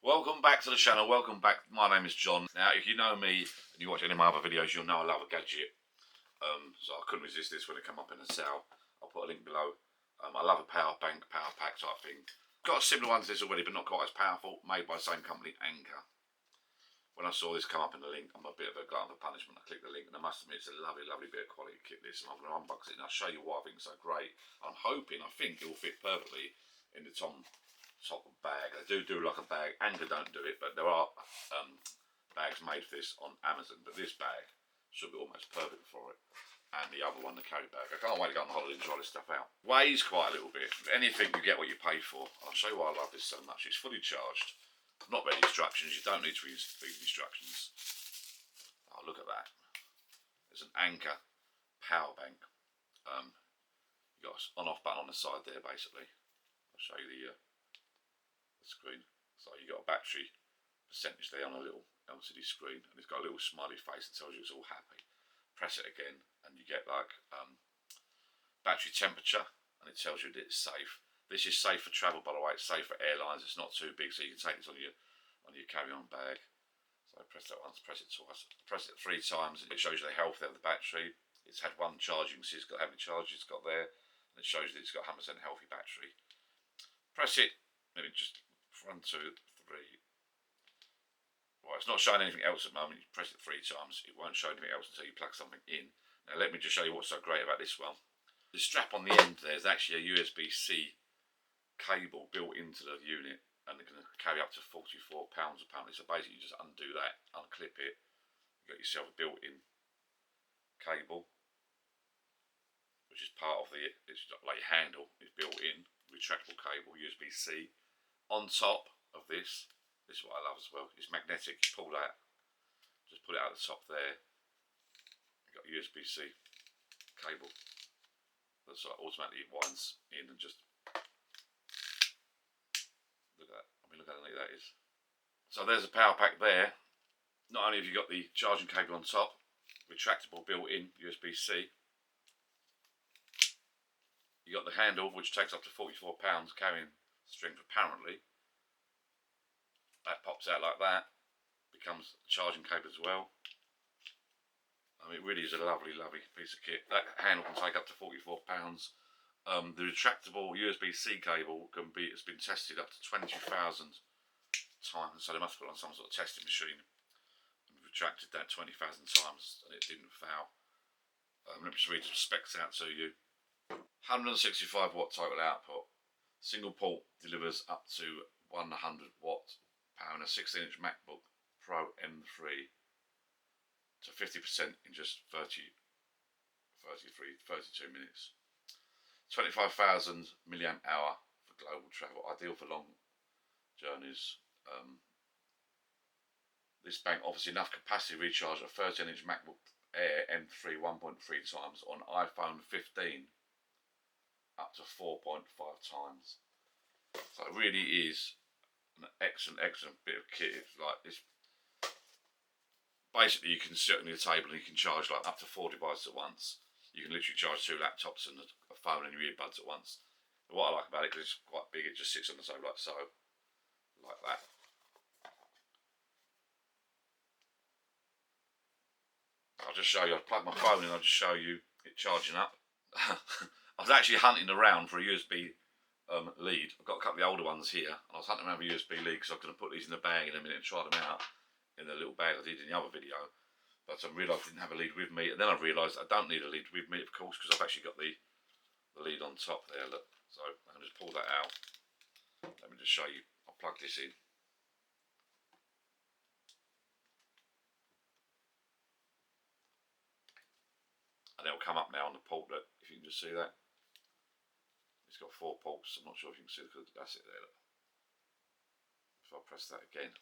Welcome back to the channel, welcome back. My name is John. Now, if you know me and you watch any of my other videos, you'll know I love a gadget. So I couldn't resist this when it came up in a sale. I'll put a link below. I love a power bank, power pack type thing. Got a similar one to this already, but not quite as powerful, made by the same company, Anker. When I saw this come up in the link, I'm a bit of a glutton for punishment. I clicked the link and I must admit it's a lovely, lovely bit of quality kit this, and I'm going to unbox it and I'll show you why I think it's so great. I think it will fit perfectly in the top bag. They do like a bag. Anker don't do it, but there are bags made for this on Amazon. But this bag should be almost perfect for it. And the other one, the carry bag. I can't wait to go on holiday and try this stuff out. Weighs quite a little bit. Anything you get what you pay for. I'll show you why I love this so much. It's fully charged. I've not read instructions. You don't need to read instructions. Oh, look at that. There's an Anker power bank. You got an on-off button on the side there, basically. I'll show you the screen. So you got a battery percentage there on a little LCD screen, and it's got a little smiley face that tells you it's all happy. Press it again, and you get like battery temperature, and it tells you that it's safe. This is safe for travel, by the way. It's safe for airlines. It's not too big, so you can take this on your carry-on bag. So press that once, press it twice, press it 3 times. It shows you the health of the battery. It's had one charge. You can see it's got how many charges it's got there, and it shows that it's got 100% healthy battery. Press it. Let me just 1, 2, 3. Well, it's not showing anything else at the moment. You press it 3 times. It won't show anything else until you plug something in. Now let me just show you what's so great about this one. The strap on the end there is actually a USB-C cable built into the unit, and it can carry up to 44 pounds apparently. So basically you just undo that, unclip it, you got yourself a built-in cable, which is part of it's like your handle, it's built in, retractable cable, USB-C. On top of this is what I love as well, it's magnetic. You pull that, just pull it out the top there, you've got USB-C cable that's like automatically winds in and just look at that. I mean, look how neat that is. So there's a power pack there. Not only have you got the charging cable on top, retractable built-in USB-C, you got the handle which takes up to 44 pounds carrying strength apparently. That pops out like that, becomes a charging cable as well. I mean, it really is a lovely, lovely piece of kit. That handle can take up to 44 pounds. The retractable USB-C cable has been tested up to 20,000 times, so they must put it on some sort of testing machine and retracted that 20,000 times and it didn't fail. Let me just read some specs out to you. 165 watt total output. Single port delivers up to 100 watt power in a 16-inch MacBook Pro M3 to 50% in just 32 minutes. 25,000 milliamp hour for global travel, ideal for long journeys. This bank offers enough capacity to recharge a 13-inch MacBook Air M3 1.3 times on iPhone 15 up to 4.5 times. So it really is an excellent bit of kit. It's basically, you can sit on your table and you can charge like up to 4 devices at once. You can literally charge 2 laptops and a phone and your earbuds at once. But what I like about it, because it's quite big, it just sits on the table like so, like that. I'll just show you. I'll plug my phone in. I'll just show you it charging up. I was actually hunting around for a USB lead. I've got a couple of the older ones here. I was hunting around for a USB lead because I'm going to put these in the bag in a minute and try them out in the little bag I did in the other video. But I realised I didn't have a lead with me, and then I realised I don't need a lead with me, of course, because I've actually got the lead on top there. Look, so I can just pull that out. Let me just show you. I'll plug this in. And it'll come up now on the port. Look, if you can just see that. It's got 4 ports. I'm not sure if you can see it. That's it there. Look. If I press that again, it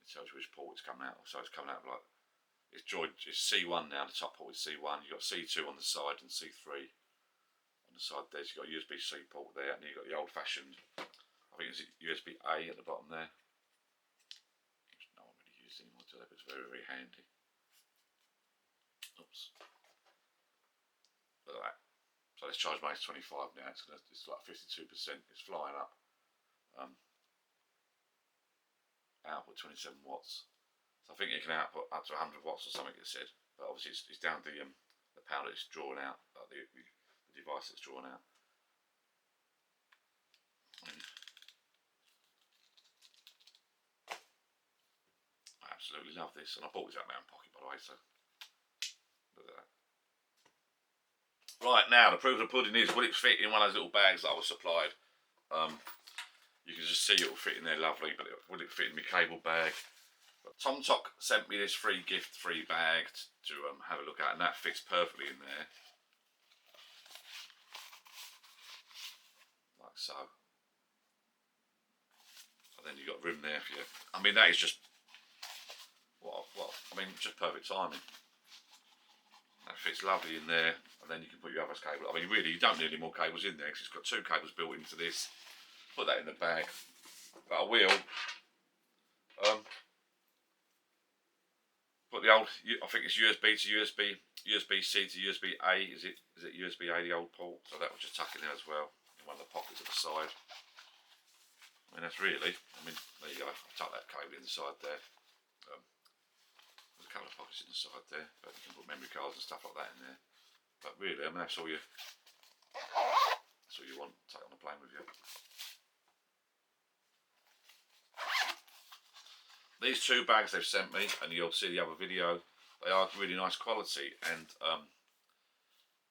tells you which port it's coming out of. So it's coming out of like, it's C1 now. The top port is C1. You've got C2 on the side and C3 on the side there. So you've got a USB-C port there, and you've got the old-fashioned, I think it's USB-A at the bottom there. Which no one really uses anymore today, but it's very, very handy. Oops. Look at that. So this charge max 25 now. It's like 52%. It's flying up. output 27 watts. So I think it can output up to 100 watts or something, it said. But obviously it's down to the power that it's drawn out, like the device that's drawn out. And I absolutely love this, and I bought this out of my own pocket, by the way, so look at that. Right, now the proof of the pudding is, will it fit in one of those little bags that I was supplied? You can just see it will fit in there lovely, but will it fit in my cable bag? But Tom Tok sent me this free bag to have a look at, and that fits perfectly in there. Like so. And then you've got room there for you. I mean, that is just, just perfect timing. That fits lovely in there, and then you can put your other cable. I mean, really, you don't need any more cables in there, because it's got 2 cables built into this. Put that in the bag. But I will put the old, I think it's USB to USB, USB-C to USB-A, is it USB-A, the old port? So that will just tuck in there as well, in one of the pockets at the side. I mean, that's really, there you go, I've tucked that cable inside there. There's a couple of pockets inside there, but you can put memory cards and stuff like that in there. But really, that's all you want to take on the plane with you. These 2 bags they've sent me, and you'll see the other video, they are really nice quality, and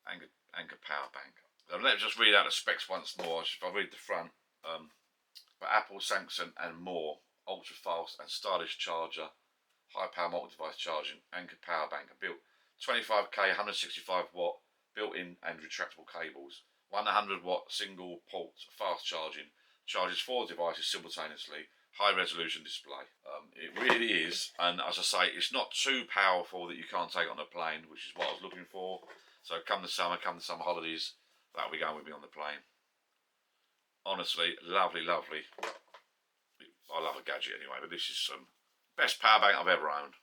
Anker power bank. Let me just read out the specs once more. If I read the front, but Apple, Samsung and more, ultra fast and stylish charger, high power multi-device charging, Anker power bank, built 25k 165 watt built-in and retractable cables, 100 watt single port fast charging, charges 4 devices simultaneously, high resolution display. It really is, and as I say, it's not too powerful that you can't take it on a plane, which is what I was looking for. So come the summer holidays, that'll be going with me on the plane. Honestly, lovely. I love a gadget anyway, but this is some best power bank I've ever owned.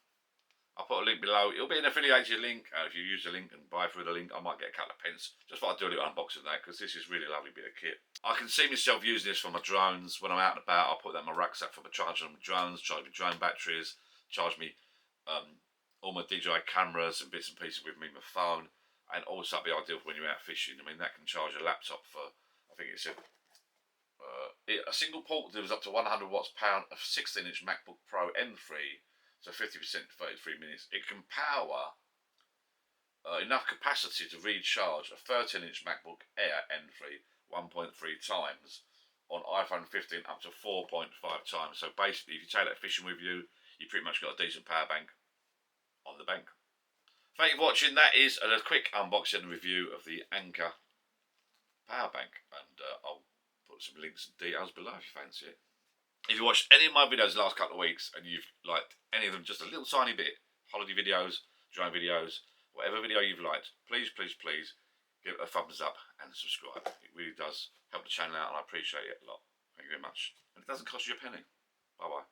I'll put a link below. It'll be an affiliated link. If you use the link and buy through the link, I might get a couple of pence. Just thought I'd do a little unboxing of that, because this is really a lovely bit of kit. I can see myself using this for my drones. When I'm out and about, I'll put that in my rucksack for my charging on my drones, charge my drone batteries, charge me all my DJI cameras and bits and pieces with me, my phone. And also that'd be ideal for when you're out fishing. I mean, that can charge a laptop for, I think it's a single port delivers up to 100 watts power of 16-inch MacBook Pro M3. So 50% 33 minutes. It can power enough capacity to recharge a 13-inch MacBook Air M3 1.3 times, on iPhone 15 up to 4.5 times. So basically, if you take that fishing with you, you pretty much got a decent power bank on the bank. Thank you for watching. That is a quick unboxing and review of the Anker power bank, and I'll put some links and details below if you fancy it. If you watched any of my videos the last couple of weeks and you've liked any of them just a little tiny bit, holiday videos, drone videos, whatever video you've liked, please give it a thumbs up and subscribe. It really does help the channel out, and I appreciate it a lot. Thank you very much. And it doesn't cost you a penny. Bye bye.